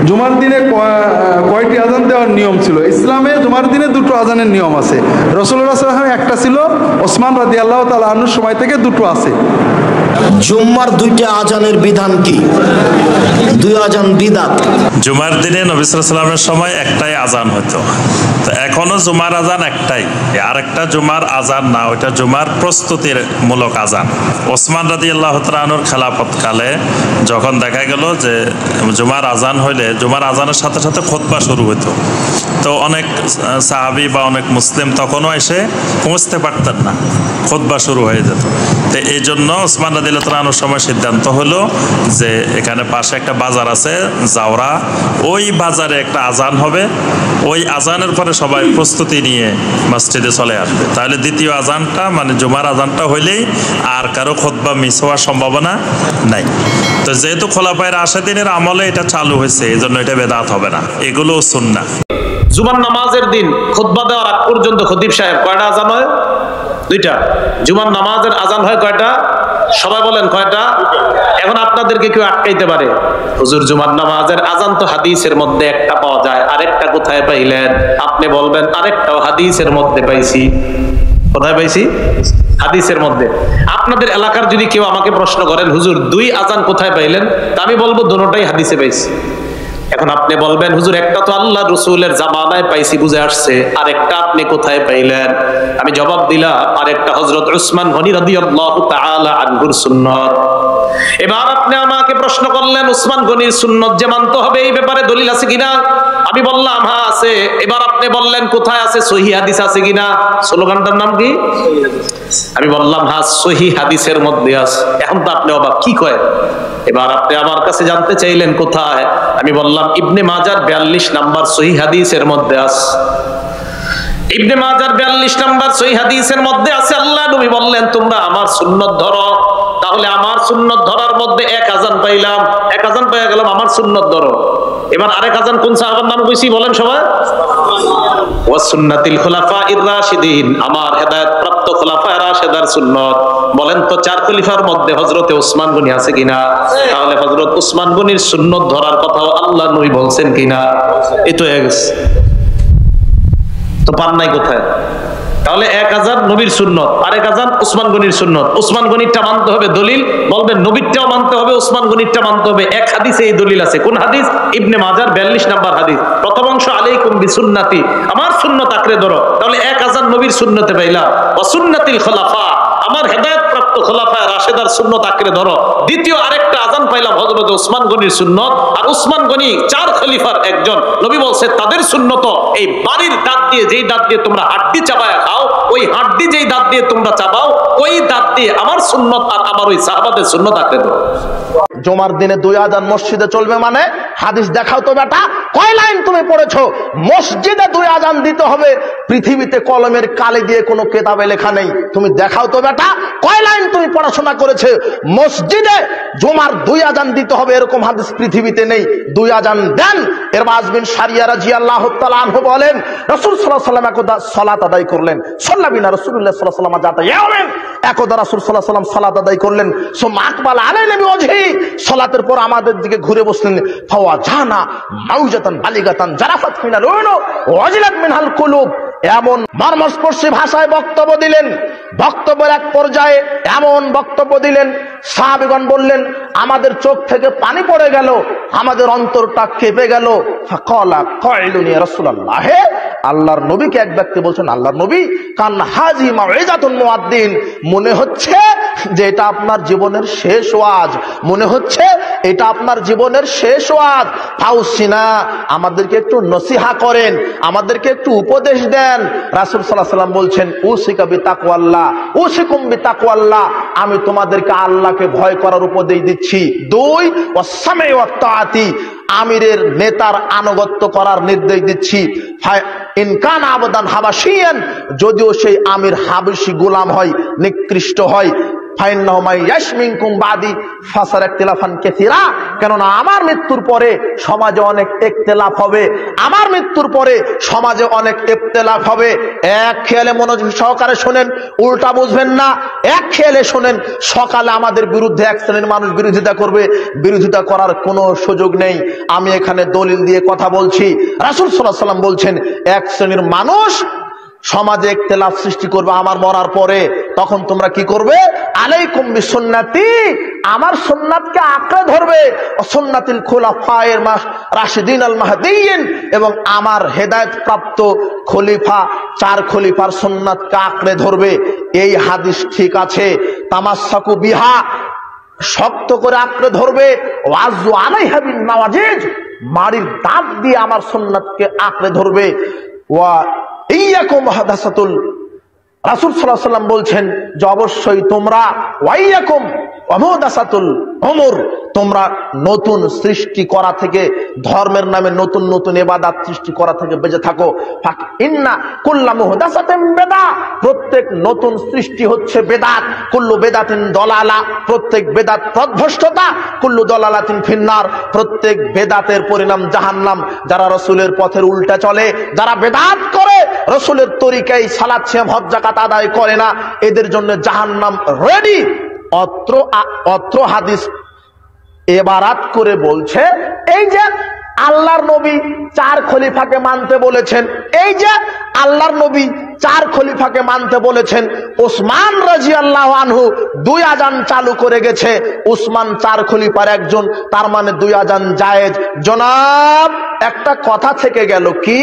জুমার দিনে কয়টি আজান দেওয়ার নিয়ম ছিল? ইসলামে জুমার দিনে দুটো আজানের নিয়ম আছে। রাসূলুল্লাহ সাল্লাল্লাহু আলাইহি ওয়াসাল্লাম একটা ছিল, ওসমান রাদিয়াল্লাহু তাআলা আনহুর সময় থেকে দুটো আছে। জুম্মার দুইটা আজানের বিধান কি? দুই আজান বিদআত। জুমার দিনে নবী সাল্লাল্লাহু আলাইহি ওয়াসাল্লামের সময় একটাই আজান হতো, তো এখনো জুমার আজান একটাই, আরেকটা জুমার আজান না, ওইটা জুমার প্রস্তুতির মূলক আজান। ওসমান রাদিয়াল্লাহু তাআলা আনহুর খেলাফতকালে যখন দেখা গেল যে জুমার আজান হইলে জুমার আজানের সাথে সাথে খুতবা শুরু হতো, তো অনেক সাহাবী বা অনেক মুসলিম তখনও এসে পৌঁছতে পারতেন না, খুতবা শুরু হয়ে যেত। তো এই জন্য ওসমান রাদিয়াল্লাহু তাআলা আনহুর সময় সিদ্ধান্ত হলো যে এখানে পাশে একটা বাজার আছে জাওরা, ওই বাজারে একটা আজান হবে, ওই আজানের পরে সবাই প্রস্তুতি নিয়ে মসজিদে চলে আসবে, তাহলে দ্বিতীয় আজানটা মানে জুমার আজানটা হইলেই আর কারো খুতবা মিস হওয়ার সম্ভাবনা নাই। তো যেহেতু খোলাফায়ে রাশেদিনের আমলে এটা চালু হয়েছে, এই জন্য এটা বেদাত হবে না, এগুলো সুন্নাহ। জুমার নামাজের দিন খুতবা দেওয়ার আগ পর্যন্ত খতিব সাহেব কয়টা আজান হয়? দুইটা। জুমার নামাজের আজান হয় কয়টা? সবাই বলেন কয়টা? এখন আপনাদেরকে কেউ আটকাইতে পারে, হুজুর জুমার নামাজের আজান তো হাদিসের মধ্যে একটা পাওয়া যায়, আরেকটা কোথায় পাইলেন? আপনি বলবেন আরেকটাও হাদিসের মধ্যে পাইছি। কোথায় পাইছি? হাদিসের মধ্যে। আপনাদের এলাকার যদি কেউ আমাকে প্রশ্ন করেন হুজুর দুই আজান কোথায় পাইলেন, তা আমি বলবো দুটোটাই হাদিসে পাইছি। এখন আপনি বলবেন হুজুর একটা তো আল্লাহ রাসূলের জামানায় পাইছি, বুঝে আসছে, আর একটা আপনি কোথায় পাইলেন? আমি জবাব দিলাম আরেকটা হযরত উসমান গনি রাদিয়াল্লাহু তাআলা আনহুর সুন্নাত। এবার আপনি আমাকে প্রশ্ন করলেন উসমান গনির সুন্নাত যে মানতে হবে, এই ব্যাপারে দলিল আছে কিনা? আমি বললাম হ্যাঁ আছে। এবার আপনি বললেন কোথায় আছে, সহিহ হাদিস আছে কিনা? স্লোগানটার নাম কি? আমি বললাম হ্যাঁ সহিহ হাদিসের মধ্যে আছে। এখন তো আপনি অবাক, কি কয়? এবার আপনি আমার কাছে জানতে চাইলেন কোথায়, আমি বললাম ইবনে মাজার 42 নাম্বার সহিহ হাদিসের মধ্যে আছে। ইবনে মাজার 42 নাম্বার সহিহ হাদিসের মধ্যে আছে। আল্লাহ নবী বললেন তোমরা আমার সুন্নাত ধরো, তাহলে আমার সুন্নাত ধরার মধ্যে এক আজান পাইলাম, এক আজান পেয়ে গেলাম, আমার সুন্নাত ধরো। এবার আরেক আজান কোন সাহাবার নাম কইছি বলেন সবাই? ওয়া সুন্নাতিল খুলাফাইর রাশিদিন, আমার হেদায়েত প্রাপ্ত খুলাফায়ে রাশিদার সুন্নাত। বলেন তো চার খলিফার মধ্যে হযরতে ওসমান গনি আছে কিনা? তাহলে হযরত ওসমান গনির সুন্নাত ধরার কথাও আল্লাহ নবী বলছেন কিনা? এই তো এক, তো পান নাই কোথায়? তাহলে এক আজান নবীর সুন্নত, আরেক আজান ওসমান গনির সুন্নত। ওসমান গনিরটা মানতে হবে দলিল, বলবেন নবীরটাও মানতে হবে, ওসমান গনিরটা মানতে হবে। এক হাদিসে এই দলিল আছে। কোন হাদিস? ইবনে মাজার 42 নাম্বার হাদিস, প্রথম অংশ আলাইকুম বিসুন্নতি, আমার সুন্নত আঁকড়ে ধরো। তাহলে এক আজান নবীর সুন্নতে পাইলা। ওয়া সুন্নাতিল খুলাফা, আমার হেদায়েত প্রাপ্ত খোলাফায়ে রাশিদার সুন্নত আঁকড়ে ধরো। দ্বিতীয় আরেকটা আজান পাইলাম হযরত ওসমান গনির সুন্নত, আর ওসমান গনি চার খলিফার একজন। নবী বলছে তাদের সুন্নত এই বাড়ির দাঁত দিয়ে, যেই দাঁত দিয়ে তোমরা হাড্ডি চাবায়া খাও, ওই হাড্ডি যেই দাঁত দিয়ে তোমরা চাবাও, ওই দাঁত দিয়ে আমার সুন্নত আর আমার ওই সাহাবাদের সুন্নত আঁকড়ে ধরো। জুমার দিনে দুই আজান মসজিদে চলবে মানে হাদিস দেখাও তো বেটা, কয় লাইন তুমি পড়েছো? মসজিদে দুই আজান দিতে হবে, পৃথিবীতে কলমের কালি দিয়ে কোনো কেতাবে লেখা নেই। তুমি দেখাও তো বেটা, কয় লাইন তুমি পড়াশোনা করেছে? মসজিদে জুমার দুই আজান দিতে হবে এরকম হাদিস পৃথিবীতে নেই। দুই আজান দেন। ইরবাজ বিন সারিয়া রাদিয়াল্লাহু তাআলা আনহু বলেন রাসূল সাল্লাল্লাহু আলাইহি ওয়াসাল্লাম একদা সালাত আদায় করলেন। সাল্লাবিনা রাসূলুল্লাহ সাল্লাল্লাহু আলাইহি ওয়াসাল্লাম যাতা ইয়াউমিন, একদা রাসূল সাল্লাল্লাহু আলাইহি ওয়াসাল্লাম সালাত আদায় করলেন। সুম্মা আকবাল আলাইনা বিওয়াজহি, সালাতের পর আমাদের দিকে ঘুরে বসলেন। ফাওয়াজানা মাউজাতান বালিগাতান জারাফাত মিনাল উয়ুন ওয়াজিলাত মিনহাল কুলুব, এমন মর্মস্পর্শী ভাষায় বক্তব্য দিলেন। বক্তব্যের এক পর্যায়ে এমন বক্তব্য দিলেন, সাহাবীগণ বললেন আমাদের চোখ থেকে পানি পড়ে গেল, আমাদের অন্তরটা কেঁপে গেল। ফাকালা কাইলুন ইয়া রাসূলুল্লাহ, আল্লাহর নবীকে এক ব্যক্তি বলছেন আল্লাহর নবী, কান হাজি মাউইজাতুন মুআদ্দিন, মনে হচ্ছে যে এটা আপনার জীবনের শেষ ওয়াজ, মনে হচ্ছে এটা আপনার জীবনের শেষ ওয়াজ। ফাউসিনা, আমাদেরকে একটু নসিহা করেন, আমাদেরকে একটু উপদেশ দেন। রাসূল সাল্লাল্লাহু আলাইহি ওয়াসাল্লাম বলছেন উসিকা বিতাকওয়াল্লাহ, উসিকুম বিতাকওয়াল্লাহ, আমি তোমাদেরকে আল্লাহকে ভয় করার উপদেশ দিচ্ছি। দুই, ওয়াসসামি ওয়াত তাআতি, আমিরের নেতার আনুগত্য করার নির্দেশ দিচ্ছি। ইনকান আবদান হাবাশিয়ান, যদিও সেই আমির হাবশি গোলাম হয়, নিকৃষ্ট হয়, ফাইন্নাহু মাইয়াশ মিনকুম বাদি ফাসারা ইখতিলাফান কাসীরা, কেননা আমার মৃত্যুর পরে সমাজে অনেক ইখতিলাফ হবে, আমার মৃত্যুর পরে সমাজে অনেক ইখতিলাফ হবে। এক খেয়ালে মনোযোগ সহকারে শুনেন, উল্টা বুঝবেন না, এক খেয়ালে শুনেন। সকালে আমাদের বিরুদ্ধে এক শ্রেণীর মানুষ বিরোধিতা করবে, বিরোধিতা করার কোনো সুযোগ নেই। আমি এখানে দলিল দিয়ে কথা বলছি। রাসূল সাল্লাল্লাহু আলাইহি ওয়াসাল্লাম বলছেন, এক শ্রেণীর মানুষ সমাজে ইখতিলাফ সৃষ্টি করবে আমার মরার পরে, তখন তোমরা কি করবে? আলাইকুম বিসুন্নতি, আমার সুন্নাতকে আঁকড়ে ধরবে, সুন্নাতিল খুলাফায়ে রাশিদিন আল মাহদিয়িন, এবং আমার হেদায়েত প্রাপ্ত খলিফা, 4 খলিফার সুন্নাতকে আঁকড়ে ধরবে। এই হাদিস ঠিক আছে, তামাসসাকু বিহা, শক্ত করে আঁকড়ে ধরবে। ওয়াজু আলাইহা বিন নাওয়াজিজ, মাড়ির দাঁত দিয়ে আমার সুন্নাতকে আঁকড়ে ধরবে। ওয়া ইয়াকুম মুহাদাসাতুল, রাসূল সাল্লাল্লাহু আলাইহি ওয়াসাল্লাম বলছেন যে অবশ্যই তোমরা ওয়াইয়াকুম মুহাদাসাতুল উমুর, তোমরা নতুন সৃষ্টি করা থেকে, ধর্মের নামে নতুন নতুন ইবাদত সৃষ্টি করা থেকে বেঁচে থাকো। ইন্না কুল্লা মুহদাসাতিন বিদআ, প্রত্যেক নতুন সৃষ্টি হচ্ছে বেদাত। কুল্লু বেদাতিন দলালা, প্রত্যেক বেদাত পথভ্রষ্টতা। কুল্লু দলালাতিন ফিন্নার, প্রত্যেক বেদাতের পরিণাম জাহান্নাম। যারা রাসূলের পথের উল্টা চলে, যারা বেদাত করে, রাসূলের তরিকায় সালাত সিয়াম হজ যাকাত আদায় করে না, এদের জন্য জাহান্নাম রেডি। অত্র হাদিস এবারাত করে বলছে, এই যে আল্লাহর নবী 4 খলিফাকে মানতে বলেছেন, এই যে আল্লাহর নবী 4 খলিফাকে মানতে বলেছেন, ওসমান রাদিয়াল্লাহু আনহু 2 আযান চালু করে গেছে। ওসমান 4 খলিফার একজন, তার মানে 2 আযান জায়েজ। জনাব, একটা কথা থেকে গেল কি,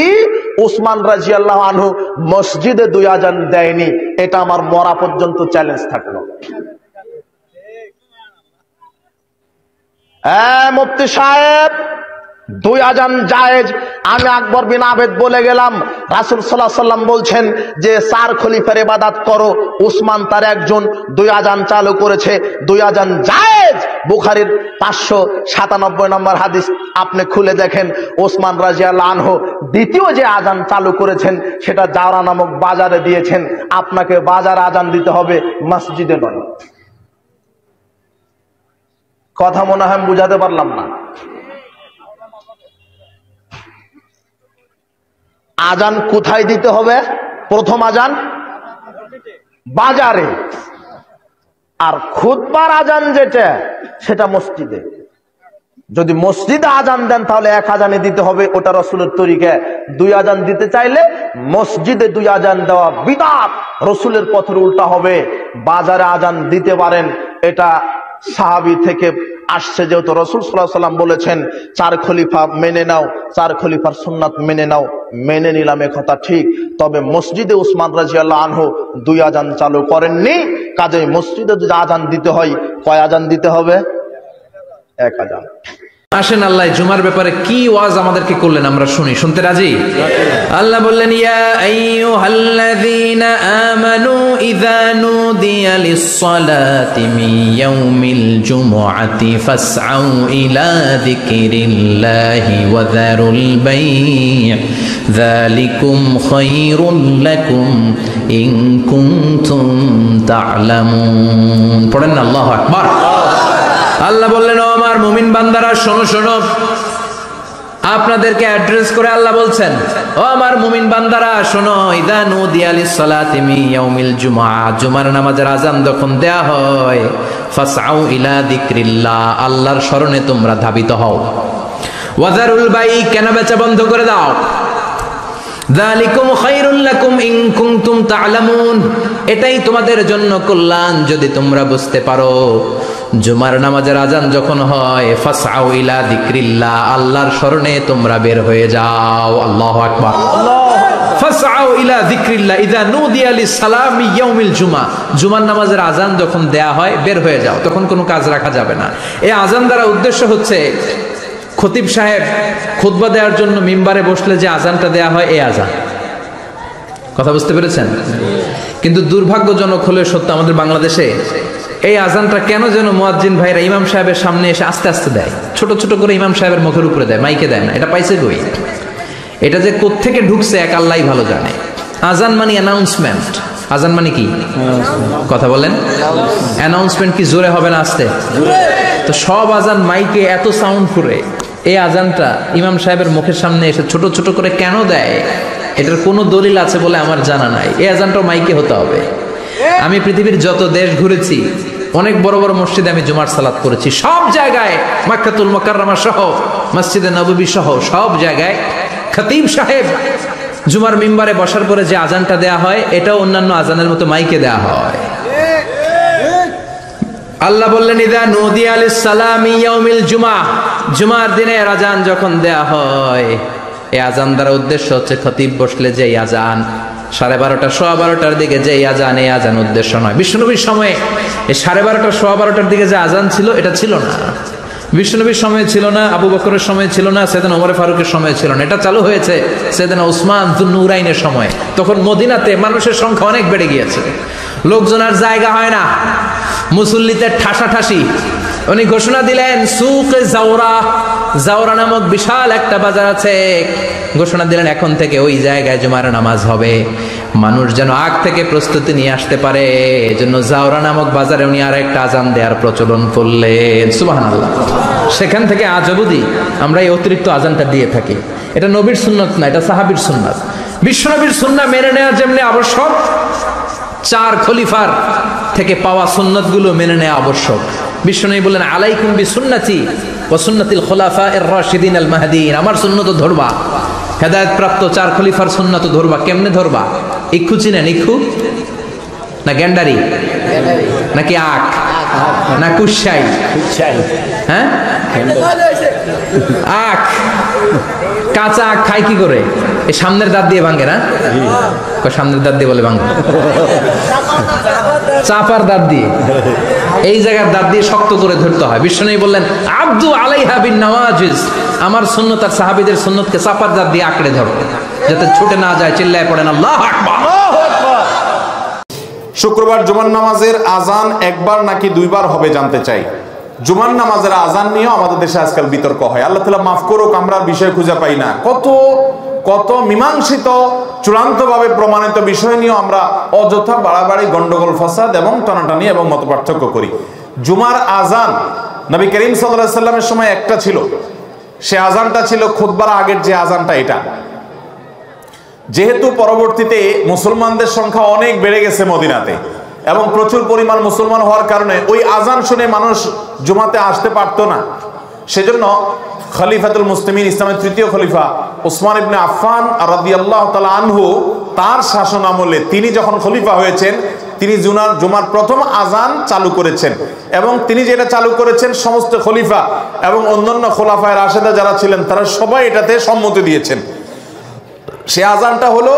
ওসমান রাদিয়াল্লাহু আনহু মসজিদে 2 আযান দেয়নি। এটা আমার মরা পর্যন্ত চ্যালেঞ্জ থাকলো। মুফতি সাহেব, 2 আযান জায়েজ। আমি আকবর বিন আবেদ বলে গেলাম, রাসূল সাল্লাল্লাহু আলাইহি ওয়াসাল্লাম বলছেন যে 4 খলিফার ইবাদত করো, ওসমান তার একজন, 2 আযান চালু করেছে, 2 আযান জায়েজ। বুখারীর 597 নম্বর হাদিস আপনি খুলে দেখেন, ওসমান রাদিয়াল্লাহু আনহু দ্বিতীয় যে আযান চালু করেছেন সেটা জাওরা নামক বাজারে দিয়েছেন। আপনাকে বাজারে আযান দিতে হবে, মসজিদে নয়। কথা মনে হয় বুঝাতে পারলাম না। আজান কোথায় দিতে হবে? প্রথম আজান বাজারে, আর খুতবার আজান যেটা সেটা মসজিদে। যদি মসজিদে আজান দেন তাহলে 1 আজানে দিতে হবে, ওটা রাসূলের তরিকা। 2 আজান দিতে চাইলে মসজিদে 2 আজান দেওয়া বিদআত, রাসূলের পথের উল্টা হবে। বাজারে আজান দিতে পারেন, এটা সাহাবী থেকে আসছে, যেহেতু রাসূল সাল্লাল্লাহু আলাইহি ওয়াসাল্লাম বলেছেন 4 খলিফা মেনে নাও, 4 খলিফার সুন্নাত মেনে নাও। মেনে নিলাম, এ কথা ঠিক। তবে মসজিদে ওসমান রাদিয়াল্লাহু আনহু 2 আযান চালু করেননি। কাজেই মসজিদে যদি আযান দিতে হয়, কয় আযান দিতে হবে? 1 আযান। আসেন আল্লাহ জুমার ব্যাপারে কি ওয়াজ আমাদেরকে করলেন আমরা শুনি। শুনতে রাজি? আল্লাহ বললেন, ইয়া আইয়ুহাল্লাযীনা আমানু ইযা নুদিয়া লিস-সালাতি মিন ইয়াউমিল জুমআতি ফাসআউ ইলা যিকরিল্লাহি ওয়া যারুল বাই', যালিকুম খায়রুল লাকুম ইন কুনতুম তা'লামুন। পড়েন না আল্লাহু আকবার। আল্লাহ বললেন, ও আমার মুমিন বান্দারা শোনো শোনো। আপনাদেরকে অ্যাড্রেস করে আল্লাহ বলছেন, ও আমার মুমিন বান্দারা শোনো, ইযা নুদিয়া লিস-সালাতি মিন ইয়াউমিল জুমআ, জুমার নামাজের আযান যখন দেয়া হয়, ফাসআউ ইলা যিকরিল্লাহ, আল্লাহর স্মরণে তোমরা ধাবিত হও। ওয়া যারুল বাই', কেনা বেচা বন্ধ করে দাও। যালিকুম খায়রুল লাকুম ইন কুনতুম তা'লামুন, এটাই তোমাদের জন্য কল্যাণ যদি তোমরা বুঝতে পারো। জুমার নামাজের আযান যখন হয়, ফাসআউ ইলা যিকরিল্লাহ, আল্লাহর স্মরণে তোমরা বের হয়ে যাও। আল্লাহু আকবার। ফাসআউ ইলা যিকরিল্লাহ ইযা নুদিয়া লিস-সালামি ইয়াউমিল জুমআ, জুমার নামাজের আযান যখন দেয়া হয় বের হয়ে যাও, তখন কোনো কাজ রাখা যাবে না। এই আযান দ্বারা উদ্দেশ্য হচ্ছে খতিব সাহেব খুতবা দেওয়ার জন্য মিম্বারে বসলে যে আযানটা দেয়া হয়, এই আযান। কথা বুঝতে পেরেছেন? কিন্তু দুর্ভাগ্যজনক হলে সত্য, আমাদের বাংলাদেশে এই আযানটা কেন যেন মুয়াজ্জিন ভাইরা ইমাম সাহেবের সামনে এসে আস্তে আস্তে দেয়, ছোট ছোট করে ইমাম সাহেবের মুখের উপরে দেয়, মাইকে দেয় না। এটা পাইছে কই? এটা যে কোত্থেকে ঢুকছে এক আল্লাহই ভালো জানে। আযান মানে অ্যানাউন্সমেন্ট, আজান মানে কি? কথা বলেন। অ্যানাউন্সমেন্ট কি জোরে হবে না আস্তে? তো সব আজান মাইকে এত সাউন্ড করে, এই আজানটা ইমাম সাহেবের মুখের সামনে এসে ছোট ছোট করে কেন দেয়? এটার কোনো দলিল আছে বলে আমার জানা নাই। এই আজানটা মাইকে হতে হবে। আমি পৃথিবীর যত দেশ ঘুরেছি, অনেক বড় বড় মসজিদে আমি জুমার সালাত করেছি, সব জায়গায় মক্কাতুল মুকাররমা সহ মসজিদে নববী সহ সব জায়গায় খতিব সাহেব জুমার মিম্বারে বসার পরে যে আজানটা দেয়া হয়, এটাও অন্যান্য আজানের মতো মাইকে দেয়া হয়। আল্লাহ বললেন, ইদা নুদিয়া লিস-সালামি ইয়াউমিল জুমআহ, জুমার দিনে আজান যখন দেয়া হয়, এই আজান দ্বারা উদ্দেশ্য হচ্ছে খতিব বসলে যে আজান 12:30 12:15 দিকে যে আজান, এই আজান উদ্দেশ্য নয়। বিশ্বনবীর সময়ে এই 12:30 12:15 দিকে যে আজান ছিল, এটা ছিল না। বিশ্বনবীর সময় ছিল না, আবু বকরের সময় ছিল না, সাইয়েদনা ওমর ফারুকের সময় ছিল না। এটা চালু হয়েছে সাইয়েদনা উসমান যুন্নুরাইনের সময়। তখন মদিনাতে মানুষের সংখ্যা অনেক বেড়ে গিয়েছে, লোকজন আর জায়গা হয় না, মুসল্লিতে ঠাসাঠাসি। উনি ঘোষণা দিলেন, সুকে জাওরা, জাওরা নামক বিশাল একটা বাজার আছে, ঘোষণা দিলেন এখন থেকে ওই জায়গায় জুমার নামাজ হবে। মানুষ যেন আগ থেকে প্রস্তুতি নিয়ে আসতে পারে, এজন্য জাওরা নামক বাজারে উনি আর একটা আজান দেওয়ার প্রচলন করলেন। সুবহানাল্লাহ। সেখান থেকে আজ অবধি আমরা এই অতিরিক্ত আজানটা দিয়ে থাকি। এটা নবীর সুন্নাত না, এটা সাহাবীর সুন্নাত। বিশ্বনবীর সুন্নাহ মেনে নেওয়া যেমনি আবশ্যক, 4 খলিফার থেকে পাওয়া সুন্নাতগুলো মেনে নেওয়া আবশ্যক। বিশ্বনবী বললেন, আলাইকুম বিসুন্নতি ওয়া সুন্নাতিল খুলাফায়ে রাশিদিন আল মাহদিয়িন, আমার সুন্নাত ধরবা, হেদায়েত প্রাপ্ত 4 খলিফার সুন্নাত ধরবা। কেমনে ধরবা? ইক্ষু চিনেন? ইক্ষু না গ্যান্ডারি নাকি আখ না কুশাই? হ্যাঁ, আখ। কাঁচা আখ খায় কি করে? এই সামনের দাঁত দিয়ে ভাঙে না? সামনের দাঁত দিয়ে বলে ভাঙে, চাপার দাঁত দিয়ে, এই জায়গার দাঁত দিয়ে শক্ত করে ধরতে হয়। বিশ্বনবী বললেন, আব্দু আলাইহা বিন নওয়াজিজ, আমার সুন্নাত আর সাহাবীদের সুন্নাতকে চাপার দাঁত দিয়ে আঁকড়ে ধরো, যাতে ছুটে না যায়। চিল্লায় পড়েন আল্লাহু আকবার। শুক্রবার জুমার নামাজের আজান একবার নাকি 2 বার হবে জানতে চাই। জুমার নামাজের আজান নিয়েও আমাদের দেশে আজকাল বিতর্ক হয়। আল্লাহ তাআলা মাফ করুক, আমরা বিষয় খুঁজে পাই না। কত মীমাংসিত চূড়ান্তভাবে প্রমাণিত বিষয় নিয়েও আমরা অযথা বাড়াবাড়ি, গন্ডগোল, ফাসাদ এবং টানাটানি এবং মতপার্থক্য করি। জুমার আজান নবী করিম সাল্লাল্লাহু আলাইহি সাল্লামের সময় একটা ছিল, সে আজানটা ছিল খুতবার আগের যে আজানটা। এটা যেহেতু পরবর্তীতে মুসলমানদের সংখ্যা অনেক বেড়ে গেছে মদিনাতে এবং প্রচুর পরিমাণ মুসলমান হওয়ার কারণে ওই আজান শুনে মানুষ জুমাতে আসতে পারতো না, সেজন্য খলিফাতুল মুসলিমিন, ইসলামের 3য় খলিফা উসমান ইবনে আফফান রাদিয়াল্লাহু তাআলা আনহু, তার শাসন আমলে তিনি যখন খলিফা হয়েছেন, তিনি জুমার প্রথম আজান চালু করেছেন। এবং তিনি যেটা চালু করেছেন, সমস্ত খলিফা এবং অন্যান্য খোলাফায়ে রাশেদা যারা ছিলেন, তারা সবাই এটাতে সম্মতি দিয়েছেন। সে আজানটা হলো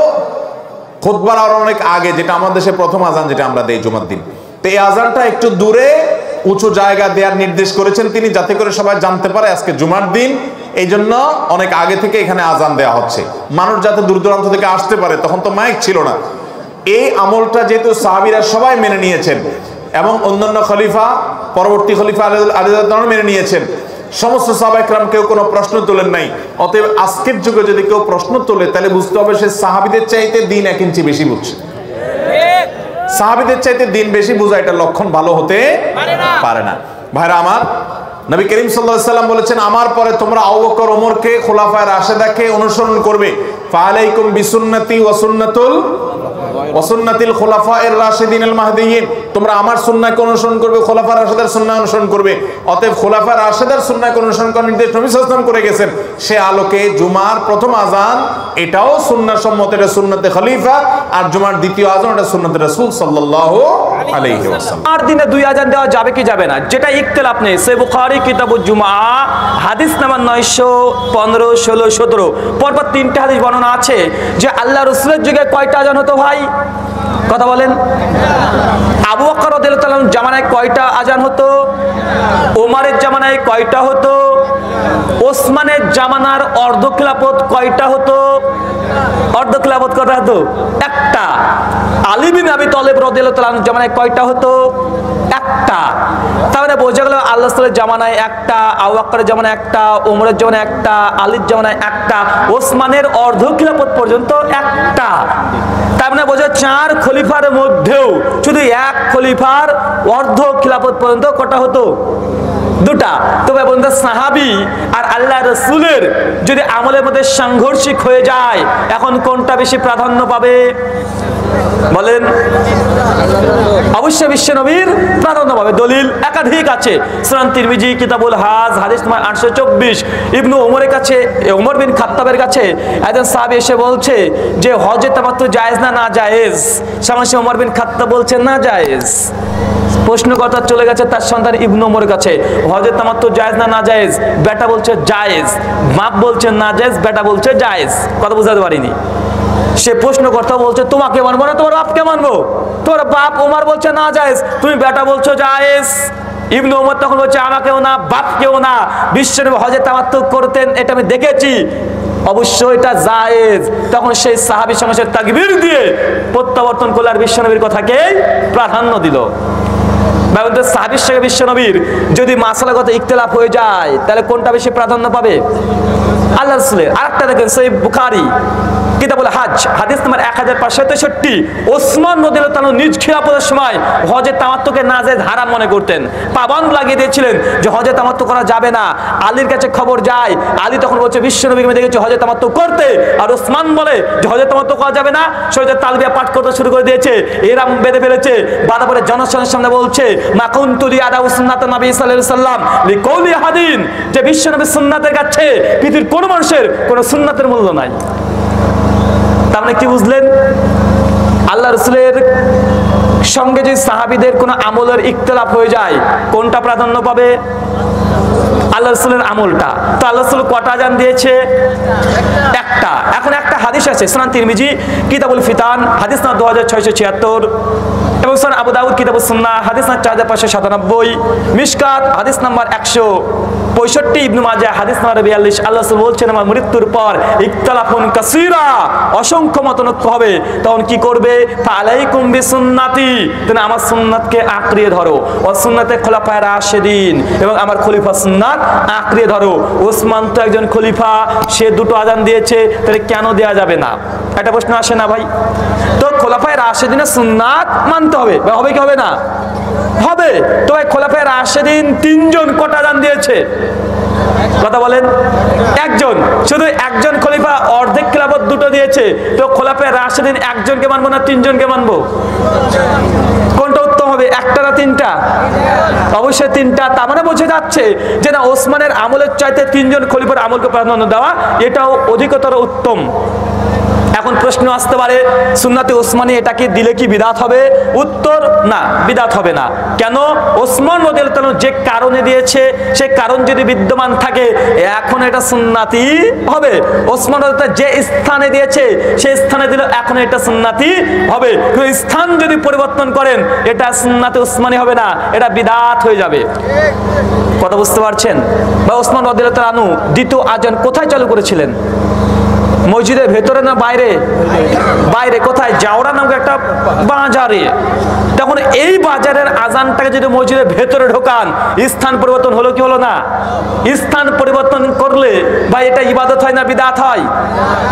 খুতবার আর অনেক আগে, যেটা আমাদের দেশে প্রথম আজান যেটা আমরা দেই জুমার দিন। তো এই আজানটা একটু দূরে উঁচু জায়গা দেওয়ার নির্দেশ করেছেন তিনি, যাতে করে সবাই জানতে পারে আজকে জুমার দিন। এই জন্য অনেক আগে থেকে এখানে আজান দেওয়া হচ্ছে, মানুষ যাতে দূর দূরান্ত থেকে আসতে পারে। তখন তো মাইক ছিল না। এই আমলটা যেহেতু সাহাবীরা সবাই মেনে নিয়েছেন এবং অন্যান্য খলিফা, পরবর্তী খলিফা আলী রাদিয়াল্লাহু আনহু মেনে নিয়েছেন, সমস্ত সাহাবায়ে কেরাম কেউ কোনো প্রশ্ন তোলেন নাই। অতএব আজকের যুগে যদি কেউ প্রশ্ন তোলে, তাহলে বুঝতে হবে সে সাহাবীদের চাইতে দিন 1 ইঞ্চি বেশি বুঝছে। সাহাবীদের চাইতে দিন বেশি বোঝা, এটা লক্ষণ ভালো হতে পারে না। ভাইরা আমার, নবী করিম সাল্লাল্লাহু আলাইহি সাল্লাম বলেছেন, আমার পরে তোমরা আবু বকর, ওমরকে, খোলাফায়ে রাশেদাকে অনুসরণ করবে। ফাআলাইকুম বিসুন্নতি ওয়া সুন্নাতিল খুলাফায়ের রাশিদিনিল মাহদিয়িন, তোমরা আমার সুন্নাহকে অনুসরণ করবে, খোলাফায়ে রাশেদার সুন্নাহ অনুসরণ করবে। অতএব খোলাফায়ে রাশেদার সুন্নাহকে অনুসরণ করার নির্দেশ নবী সাল্লাল্লাহু আলাইহি ওয়াসাল্লাম করে গেছেন। সে আলোকে জুমার প্রথম আজান এটাও সুন্নাহ সম্মত, এটা সুন্নতে খলিফা। আর জুমার দ্বিতীয় আজান এটা সুন্নতে রাসূল সাল্লাল্লাহু আলাইহি ওয়াসাল্লাম। আর দিনে 2 আজান দেওয়া যাবে কি যাবে না, যেটা ইখতিলাফ নেই। সে বুখারী কিতাবুল জুমআ হাদিস নাম্বার 915, 16, 17 পরপর 3টে হাদিস বর্ণনা আছে যে আল্লাহ রাসূলের যুগে কয়টা আজান হতো ভাই? কথা বলেন। আবু বকর রাদিয়াল্লাহু তাআলার জামানায় কয়টা আজান হতো? ওমরের জামানায় কয়টা হতো? ওসমানের জামানার অর্ধ খিলাফত কয়টা হতো? অর্ধ খিলাফত কয়টা হতো? একটা। আলী বিন আবি তালেব রাদিয়াল্লাহু তাআলার জামানায় কয়টা হতো? একটা। তাহলে বোঝা গেল আল্লাহ রাসূলের জামানায় একটা, আবু বকরের জামানায় একটা, ওমরের জামানায় একটা, আলীর জামানায় একটা, ওসমানের অর্ধ খিলাফত পর্যন্ত একটা। তার মানে বোঝা 4 খলিফার মধ্যেও শুধু এক খলিফার অর্ধ খিলাফত পর্যন্ত কটা হতো? 2টা। তবে বন্ধু, সাহাবী আর আল্লাহ রাসূলের যদি আমলের মধ্যে সাংঘর্ষিক হয়ে যায়, এখন কোনটা বেশি প্রাধান্য পাবে বলেন? অবশ্যই বিশ্ব নবীর প্রাধান্য পাবে। দলিল একাধিক আছে। সুনান তিরমিজি কিতাবুল হাজ হাদিস নম্বর 824, ইবনু ওমরের কাছে, ওমর বিন খাত্তাবের কাছে একজন সাহাবী এসে বলছে যে হজে তামাত্তু জায়েজ না না জায়েজ? সামনে ওমর বিন খাত্তাব বলছে না জায়েজ। প্রশ্নকর্তা চলে গেছে তার সন্তান ইবনু ওমরের কাছে, হজে তামাত্তু জায়েজ না না জায়েজ? বেটা বলছে জায়েজ, বাপ বলছে না জায়েজ, বেটা বলছে জায়েজ। কথা বুঝাতে পারিনি। সে প্রশ্নকর্তা বলছে তোমাকে মানবো না তোমার বাপকে মানবো? তোমার বাপ ওমর বলছে না জায়েজ, তুমি বেটা বলছো জায়েজ। ইবনু ওমর তখন বলছে আমাকেও না বাপকেও না, বিশ্বনবী হজে তামাত্তু করতেন, এটা আমি দেখেছি, অবশ্যই এটা জায়েজ। তখন সেই সাহাবী সঙ্গে তাকবীর দিয়ে প্রত্যাবর্তন করল আর বিশ্বনবীর কথাকে প্রাধান্য দিল। সাহাবীর সঙ্গে বিশ্বনবীর যদি মাসালাগত ইখতিলাফ হয়ে যায়, তাহলে কোনটা বেশি প্রাধান্য পাবে? আল্লাহ রাসূলের। আরেকটা দেখেন সহিহ বুখারী কিতাবুল হজ হাদিস নম্বর 1563, ওসমান রাদিয়াল্লাহু তাআলা নিজ খিলাফতের সময় হজে তামাত্তুকে নাজায়েজ হারাম মনে করতেন, পাবন্দ লাগিয়ে দিয়েছিলেন যে হজে তামাত্তু করা যাবে না। আলীর কাছে খবর যায়, আলী তখন বলছে বিশ্বনবীকে আমি দেখেছি হজে তামাত্তু করতে, আর ওসমান বলে যে হজে তামাত্তু করা যাবে না। সে তালবিয়া পাঠ করতে শুরু করে দিয়েছে, এরাম বেঁধে ফেলেছে। বাধা পড়ে জনসনের সামনে বলছে মা কুনতু লিআদা সুন্নাত নবী সাল্লাল্লাহু আলাইহি সাল্লাম লিকাউলি আহাদিন, যে বিশ্বনবীর সুন্নাতের কাছে পৃথিবীর কোন মানুষের কোন সুন্নাতের মূল্য নাই। তার মানে কি বুঝলেন? আল্লাহ রাসূলের সঙ্গে যদি সাহাবীদের কোনো আমলের ইখতিলাফ হয়ে যায়, কোনটা প্রাধান্য পাবে? আল্লাহ রাসূলের আমলটা। তো আল্লাহ রাসূল কটা আযান দিয়েছে? একটা। এখন একটা হাদিস আছে সুনান তিরমিজি কিতাবুল ফিতান হাদিস নাম্বার 2676, এবং সুনান আবু দাউদ কিতাবুস সুন্নাহ হাদিস নাম্বার 4597, মিশকাত হাদিস নাম্বার 165, ইবনে মাজাহ হাদিস নাম্বার 42। আল্লাহ রাসূল বলছেন আমার মৃত্যুর পর ইখতিলাফুন কাসীরা, অসংখ্য মতানৈক্য হবে। তখন কি করবে? ফালাইকুম বিসুন্নতি, তুমি আমার সুন্নাতকে আঁকড়িয়ে ধরো, ও সুন্নাতে খোলাফায়ে রাশিদিন, এবং আমার খলিফা সুন্নাত আঁকড়িয়ে ধরো। ওসমান তো একজন খলিফা, সে 2টো আযান দিয়েছে, তাহলে কেন দেয়া যাবে না? একটা প্রশ্ন আসে না ভাই? তো খোলাফায়ে রাশিদিনের সুন্নাত মানতে হবে, হবে কি হবে না? হবে। তো এই খোলাফায়ে রাশিদিন 3 জন কটা আযান দিয়েছে? কথা বলেন। একজন, শুধু একজন খলিফা অর্ধেক খিলাফত 2টো দিয়েছে। তো খোলাফায়ে রাশিদিন একজনকে মানবো না 3 জনকে মানবো? কোনটা উত্তম হবে? একটা না 3টা? অবশ্যই 3টা। তার মানে বোঝা যাচ্ছে যে না, ওসমানের আমলের চাইতে 3 জন খলিফার আমলকে প্রাধান্য দেওয়া এটাও অধিকতর উত্তম। এখন প্রশ্ন আসতে পারে সুন্নাতে ওসমানী এটাকে দিলে কি বিদআত হবে? উত্তর না, বিদআত হবে না। কেন? ওসমান রাদিয়াল্লাহু তাআলা যে কারণে দিয়েছে, সেই কারণ যদি বিদ্যমান থাকে, এখন এটা সুন্নাতি হবে। ওসমান রাদিয়াল্লাহু তাআলা যে স্থানে দিয়েছে সেই স্থানে দিলে এখন এটা সুন্নাতি হবে। কিন্তু স্থান যদি পরিবর্তন করেন, এটা সুন্নাতে ওসমানী হবে না, এটা বিদআত হয়ে যাবে। কথা বুঝতে পারছেন? বা ওসমান রাদিয়াল্লাহু তাআলা আনহু দ্বিতীয় আযান কোথায় চালু করেছিলেন? মসজিদের ভেতরে না বাইরে? বাইরে। কোথায়? জাওরা নামক একটা বাজারে। তখন এই বাজারের আজানটাকে যদি মসজিদের ভেতরে ঢোকান, স্থান পরিবর্তন হলো কি হলো না? স্থান পরিবর্তন করলে ভাই এটা ইবাদত হয় না বিদআত হয়?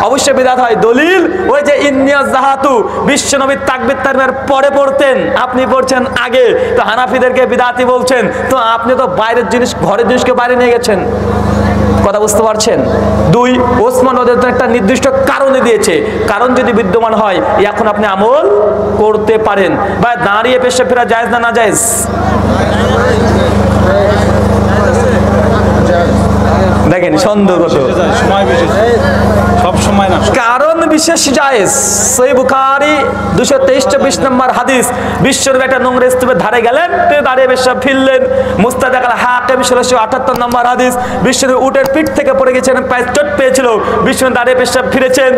অবশ্যই বিদআত হয়। দলিল ওই যে ইন্নিয়া জাহাতু, বিশ্বনবী তাকবীর তাহরিমের পরে পড়তেন, আপনি পড়ছেন আগে, তো হানাফিদেরকে বিদআতি বলছেন, তো আপনি তো বাইরের জিনিস, ঘরের জিনিসকে বাইরে নিয়ে গেছেন। কথা বুঝতে পারছেন? 2, ওসমান রাদিয়াল্লাহু তাআলা একটা নির্দিষ্ট কারণে দিয়েছে, কারণ যদি বিদ্যমান হয় এখন আপনি আমল করতে পারেন। বা দাঁড়িয়ে পেশাব ফেরা জায়েজ না না জায়েজ? দেখেন সন্দেহ কত, সব সময় না, কারণ বিশেষ জায়েজ। সহিহ বুখারী 223 নম্বর হাদিস, বিশ্বনবী একটা নোংরা স্তূপের ধারে গেলেন, তিনি দাঁড়িয়ে পেশাব ফিরলেন। মুস্তাদরাক আল হাকিম 1678 নম্বর হাদিস, বিশ্বনবী উটের পিঠ থেকে পড়ে গেছেন, পায়ে চোট পেয়েছিল, বিশ্বনবী দাঁড়িয়ে পেশাব ফিরেছেন।